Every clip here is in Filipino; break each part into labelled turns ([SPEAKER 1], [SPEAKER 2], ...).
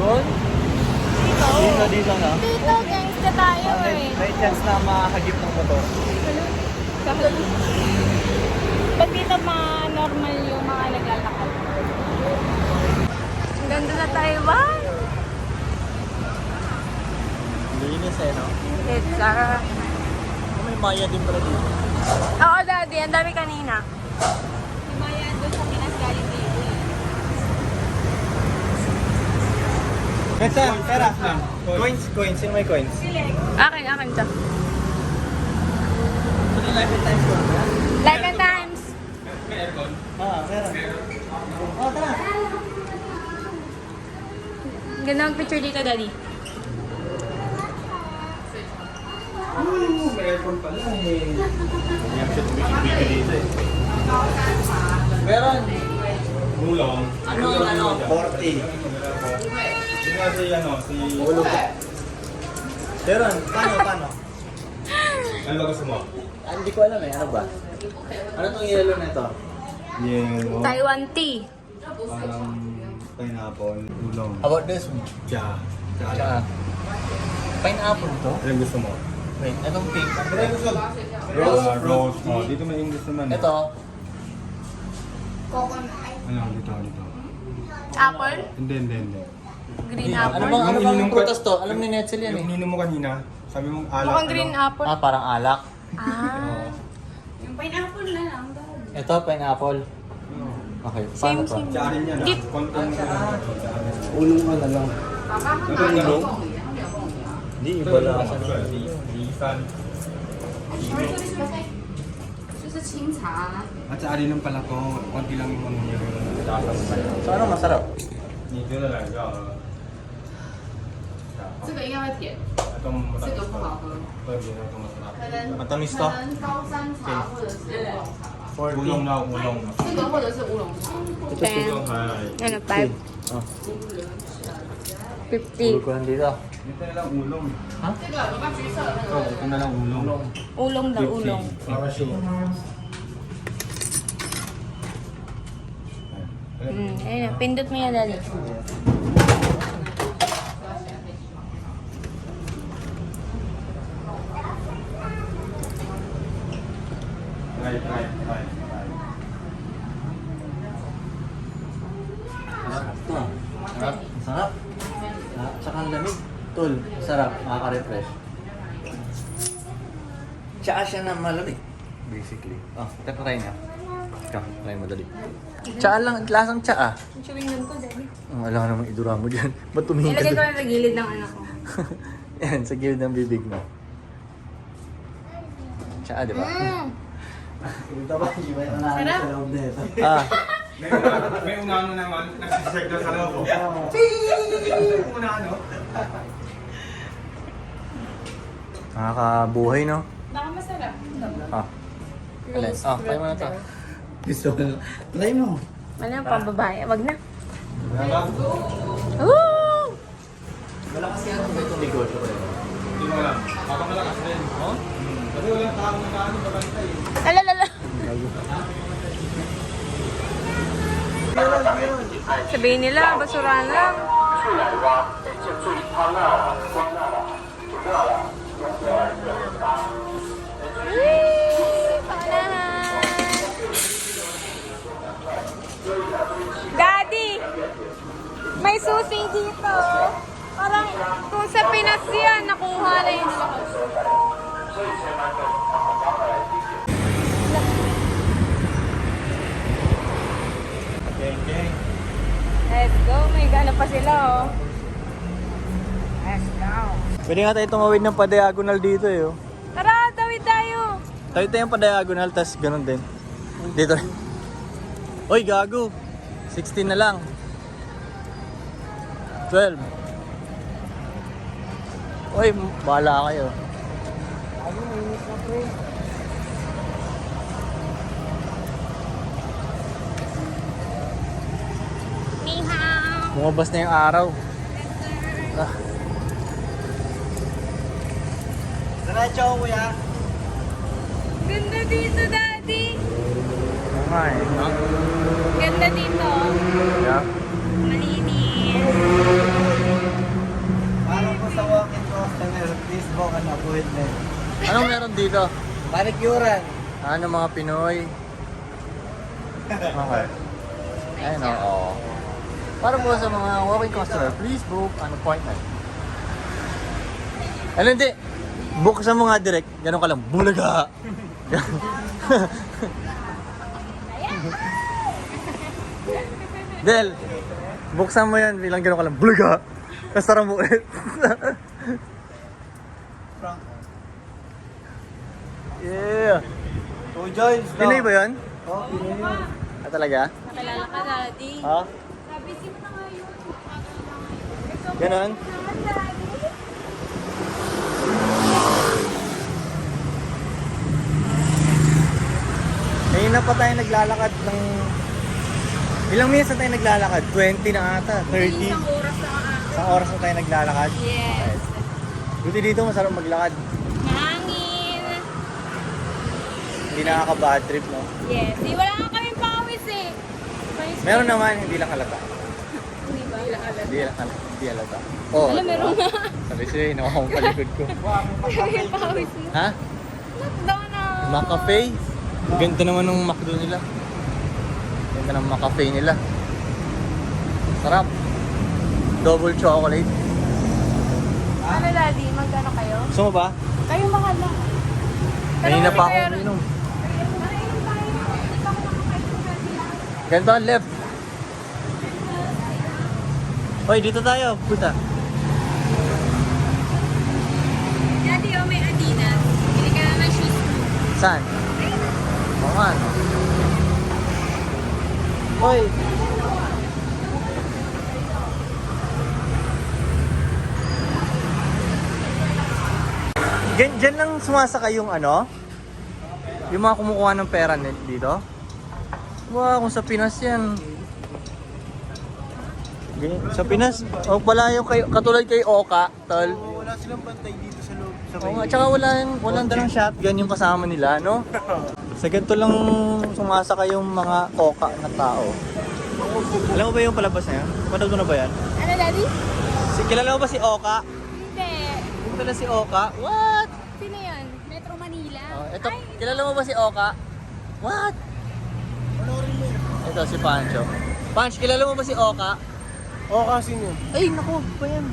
[SPEAKER 1] Doon? Dito na.
[SPEAKER 2] Dito, gangsta tayo
[SPEAKER 1] May chance na makakagip ng motor.
[SPEAKER 2] Ba't dito mga normal yung mga naglalakad? Ang ganda na Taiwan!
[SPEAKER 1] Linis eh, no?
[SPEAKER 2] It's
[SPEAKER 1] May maya din pala dito.
[SPEAKER 2] Oo, daddy. Ang dami kanina. Si Maya doon sa Pinas galing dito.
[SPEAKER 1] Pesa, pera. Coins. Sino may coins?
[SPEAKER 2] Akin to.
[SPEAKER 1] Ano yung life and times ko?
[SPEAKER 2] Like a times.
[SPEAKER 1] Pera. Oh, tara.
[SPEAKER 2] Ganda ang picture dito, daddy.
[SPEAKER 1] May aircon pala eh. Yan siya tumikip dito eh. Meron.
[SPEAKER 3] Ulong.
[SPEAKER 1] Ano? 40.
[SPEAKER 3] Yung nga si si...
[SPEAKER 1] Ulog. Meron. Paano?
[SPEAKER 3] Ano ba gusto mo?
[SPEAKER 1] Hindi ko alam eh. Ano ba? Ano tong yellow na ito?
[SPEAKER 3] Yellow.
[SPEAKER 2] Taiwan tea.
[SPEAKER 3] Parang pineapple. Ulong.
[SPEAKER 1] How about this one?
[SPEAKER 3] Cha.
[SPEAKER 1] Tsaka. Pineapple to?
[SPEAKER 3] Ano gusto mo?
[SPEAKER 1] Wait, anong pink?
[SPEAKER 3] Rose. Rose. Oh, dito may English naman.
[SPEAKER 1] Ito.
[SPEAKER 3] Ano, dito.
[SPEAKER 2] Apple?
[SPEAKER 3] Hindi.
[SPEAKER 2] Green apple.
[SPEAKER 1] Ano bang prutas to? Alam ni Netzel yan eh.
[SPEAKER 3] Yung ininom mo kanina, sabi mong alak.
[SPEAKER 2] Mukhang green apple.
[SPEAKER 1] Parang alak.
[SPEAKER 2] Yung pineapple na lang.
[SPEAKER 1] Ito, pineapple. Okay, paano to?
[SPEAKER 2] Same.
[SPEAKER 3] Tsarin niya na.
[SPEAKER 2] Git-
[SPEAKER 3] Kontong
[SPEAKER 1] Ulong ka na lang.
[SPEAKER 3] Ito yung ulong?
[SPEAKER 1] Hindi, iba lang.
[SPEAKER 3] Isan.
[SPEAKER 4] 就是清茶，
[SPEAKER 3] At sa arin ng pala ko, konti lang yung niya yung lasang sa'yo.
[SPEAKER 1] So ano masarap?
[SPEAKER 3] Dito na lang.
[SPEAKER 4] 这个应该会甜，
[SPEAKER 3] Itong
[SPEAKER 4] 这
[SPEAKER 3] matamis
[SPEAKER 4] 个不
[SPEAKER 3] to.
[SPEAKER 4] 好喝。
[SPEAKER 3] Ito, hindi na ito masarap.
[SPEAKER 4] 可能
[SPEAKER 1] Matamis
[SPEAKER 4] 可
[SPEAKER 1] to?
[SPEAKER 4] 能高山茶或者是乌龙茶吧，
[SPEAKER 3] Ulong na, ulong.
[SPEAKER 4] 这个或者是乌龙茶。
[SPEAKER 3] Ulong kay...
[SPEAKER 2] Ano, 5?
[SPEAKER 1] Oh,
[SPEAKER 2] 50.
[SPEAKER 1] ulog ko lang dito.
[SPEAKER 3] Dito na lang ulong.
[SPEAKER 4] 这个有没有橘色的那
[SPEAKER 3] Ito,
[SPEAKER 4] 个？
[SPEAKER 3] ito na lang ulong.
[SPEAKER 2] Ulong daw, ulong.
[SPEAKER 3] Para sure.
[SPEAKER 2] Ayun, pindot mo yan, daddy.
[SPEAKER 3] Right.
[SPEAKER 1] Sarap to ah. Sarap. Tsaka ang lamig. Tol, sarap. Makaka-refresh. Tsaka siya na malamig. Basically. Oh, try niya. Try mo dali. Tsaka lang, lasang tsaka.
[SPEAKER 2] Yung chewing gum ko, daddy.
[SPEAKER 1] Wala ka namang idura mo dyan. Ba't tumingin ka
[SPEAKER 2] Ilagay ko
[SPEAKER 1] doon?
[SPEAKER 2] lang sa gilid ng anak ko.
[SPEAKER 1] Yan, sa gilid ng bibig mo. Tsaka, di ba?
[SPEAKER 2] Sarap.
[SPEAKER 1] Ah,
[SPEAKER 3] May unano naman, nagsiseg na sa loob. Unano?
[SPEAKER 1] nakakabuhay, no?
[SPEAKER 2] Baka masarap.
[SPEAKER 1] Ah. Alin? Ah, try mo na to.
[SPEAKER 5] Gusto ko. Try mo.
[SPEAKER 2] Ano, pambabae. Wag na.
[SPEAKER 3] Diba?
[SPEAKER 2] Woo!
[SPEAKER 1] Wala kasi ano ba itong negosyo ko rin?
[SPEAKER 3] Hindi mo alam. Baka malakas rin.
[SPEAKER 1] Oh?
[SPEAKER 3] Kasi walang tao na ano, babantay.
[SPEAKER 2] Alalala. Sabihin nila, basura lang. Daddy, may susi dito. Parang kung sa Pinas yan, nakuha na yung lakas.
[SPEAKER 3] Geng.
[SPEAKER 2] Let's go, may gana pa sila oh. Let's go.
[SPEAKER 1] Pwede nga tayo tumawid ng pa-diagonal dito eh. Oh.
[SPEAKER 2] Tara, tawid tayo.
[SPEAKER 1] Tayo tayong pa-diagonal, tas ganun din. Dito. Oy, gago. 16 na lang. 12. Oy, bahala kayo.
[SPEAKER 2] Ni hao.
[SPEAKER 1] Lumabas na yung araw. Ah.
[SPEAKER 5] Diretso ako, kuya.
[SPEAKER 2] Ganda dito, Daddy.
[SPEAKER 1] Oo nga eh.
[SPEAKER 2] Ganda dito.
[SPEAKER 1] Yeah.
[SPEAKER 2] Malinis.
[SPEAKER 1] Anong meron dito?
[SPEAKER 5] Manicurean.
[SPEAKER 1] Ano mga Pinoy? Okay. Ayun oo. Para po sa mga walking customer, please book an appointment. Ano hindi? Buksan mo nga direct. Ganun ka lang. Bulaga! Del, buksan mo yan bilang ganun ka lang. Bulaga! Tapos tarang mo ulit. Yeah!
[SPEAKER 5] Oh, Joyce.
[SPEAKER 1] Pinoy ba yun?
[SPEAKER 5] Oh, Pinoy.
[SPEAKER 1] Ah, talaga?
[SPEAKER 2] Nakilala ka, Daddy.
[SPEAKER 1] Ha?
[SPEAKER 2] Sabi, sino na nga yun?
[SPEAKER 1] Ganon? Ngayon na pa tayo naglalakad ng... Ilang minutes na tayo naglalakad? 20 na ata, 30.
[SPEAKER 2] Isang oras na nga.
[SPEAKER 1] Isang oras na tayo naglalakad.
[SPEAKER 2] Yes.
[SPEAKER 1] Buti dito masarap maglakad.
[SPEAKER 2] Mahangin.
[SPEAKER 1] Hindi nakaka-bad trip, no?
[SPEAKER 2] Yes. Di, wala nga kaming pawis eh.
[SPEAKER 1] Meron naman, hindi lang halata.
[SPEAKER 2] Hindi ba?
[SPEAKER 1] Hindi halata. Oo.
[SPEAKER 2] Alam, meron nga.
[SPEAKER 1] Sabi siya, nakuha mo palikod ko.
[SPEAKER 2] Kaming pawis mo.
[SPEAKER 1] Ha?
[SPEAKER 2] Lockdown na.
[SPEAKER 1] Macafe? Ganda naman ng McDo nila. Ganda ng Macafe nila. Sarap. Double chocolate.
[SPEAKER 2] Ano, Daddy? Magkano kayo?
[SPEAKER 1] Gusto mo ba?
[SPEAKER 2] Kayo bahala.
[SPEAKER 1] Kanina pa ako uminom. Ganito ang left. Hoy, dito tayo. Puta.
[SPEAKER 2] Daddy, oh, may Adidas. Bili ka na ng shoes mo.
[SPEAKER 1] Saan? Oo nga, no? Hoy! Diyan lang sumasakay yung ano? Yung mga kumukuha ng pera dito? Wow, kung sa Pinas yan. Sa Pinas, oh, pala yung katulad kay Oka, tol.
[SPEAKER 5] Wala silang bantay dito sa loob. Sa
[SPEAKER 1] Oo nga, tsaka walang dalang shotgun yung kasama nila, no? Sa ganito lang sumasakay yung mga Oka na tao. Alam mo ba yung palabas na yan? Panood mo na ba yan?
[SPEAKER 2] Ano, Daddy?
[SPEAKER 1] Kilala mo ba si Oka?
[SPEAKER 2] Hindi.
[SPEAKER 1] Yung pala si Oka? What?
[SPEAKER 2] Sino yun? Metro Manila?
[SPEAKER 1] Ito, kilala mo ba si Oka? What? Ito si Pancho. Panch, kilala mo ba si Oka?
[SPEAKER 5] Oh, kasi yun.
[SPEAKER 1] Ay, naku, ba yan?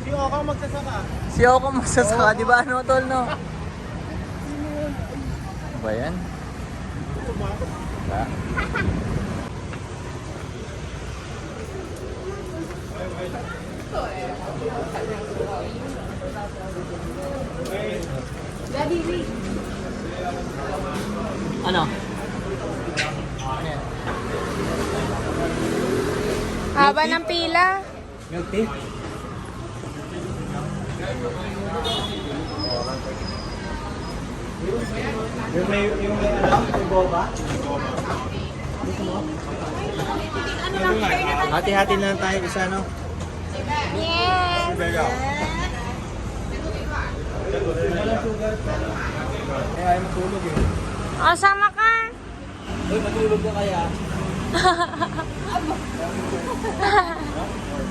[SPEAKER 5] Si Oka magsasaka.
[SPEAKER 1] Si Oka magsasaka, di ba ano tol, no? Ba yan? Ba?
[SPEAKER 2] Daddy, wait.
[SPEAKER 1] Ano? Ano yan?
[SPEAKER 2] Haba ng pila.
[SPEAKER 1] Milk tea?
[SPEAKER 5] Yung may boba?
[SPEAKER 1] Hati-hati na lang tayo isa, no?
[SPEAKER 2] Yes.
[SPEAKER 5] Eh, ayaw matulog eh.
[SPEAKER 2] O, sama ka.
[SPEAKER 5] Uy, matulog ka kaya?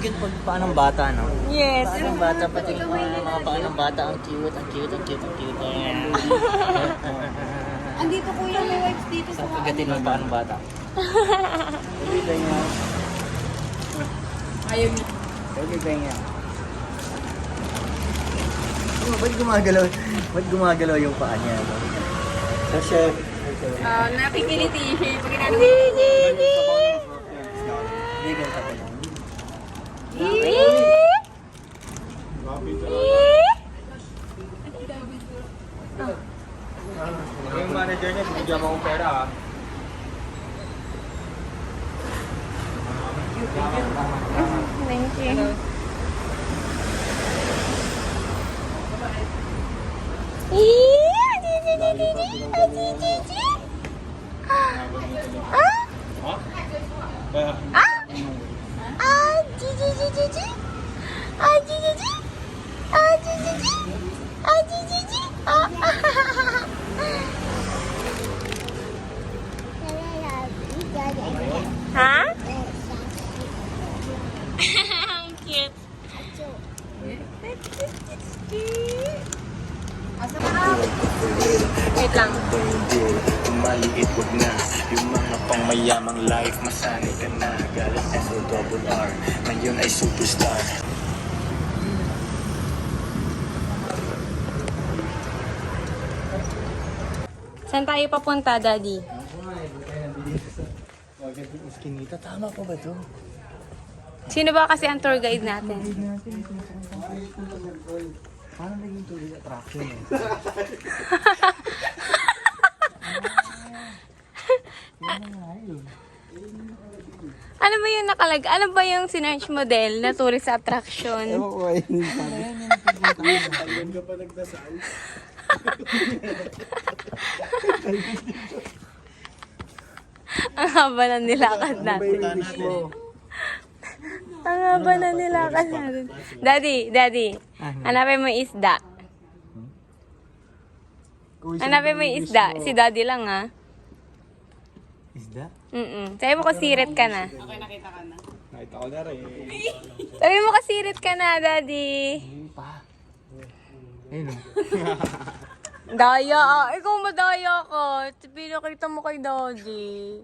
[SPEAKER 1] Cute pag paan ng bata, no?
[SPEAKER 2] Yes.
[SPEAKER 1] Paan ng bata, pati mga paan ng bata, ang cute, ang cute, ang cute, ang cute.
[SPEAKER 2] Andito kuya, may wipes dito sa
[SPEAKER 1] Sa pagatin ng paan ng bata.
[SPEAKER 5] Pwede niya.
[SPEAKER 2] Ayaw mo.
[SPEAKER 5] Pwede niya.
[SPEAKER 1] Oh, ba't gumagalaw yung paa niya? No?
[SPEAKER 5] Sa chef.
[SPEAKER 2] Nakikiliti siya. Pag ginano.
[SPEAKER 1] Hindi ganito pa lang.
[SPEAKER 3] Yung manager niya, binigyan mo akong pera ah.
[SPEAKER 2] Thank you. Ha? Ang cute. That's cute. lang.
[SPEAKER 6] Pwede, maliit wag na. Yung mga pangmayamang life, masanay ka na. Galing SORR, ngayon ay superstar.
[SPEAKER 2] Saan tayo papunta, Daddy?
[SPEAKER 1] Iskinita, tama pa ba ito?
[SPEAKER 2] Sino ba kasi ang tour guide natin?
[SPEAKER 1] Paano naging tourist attraction eh?
[SPEAKER 2] Ano ba yung Ano ba yung sinerch model na tourist attraction?
[SPEAKER 5] Ewan ko ayun yung sabi. Ayun ka pa nagdasal.
[SPEAKER 2] Ang haba na nilakad natin. Ang haba na nilakad natin. Daddy, hanapin mo yung isda. Hanapin mo yung isda. Si Daddy lang, ha?
[SPEAKER 1] Isda?
[SPEAKER 2] Sabi mo kasirit ka na.
[SPEAKER 5] Nakita ko na rin.
[SPEAKER 2] Sabi mo kasirit ka na, Daddy.
[SPEAKER 1] Ayun o.
[SPEAKER 2] Daya, ikaw madaya ka. Pinakita mo kay Daddy.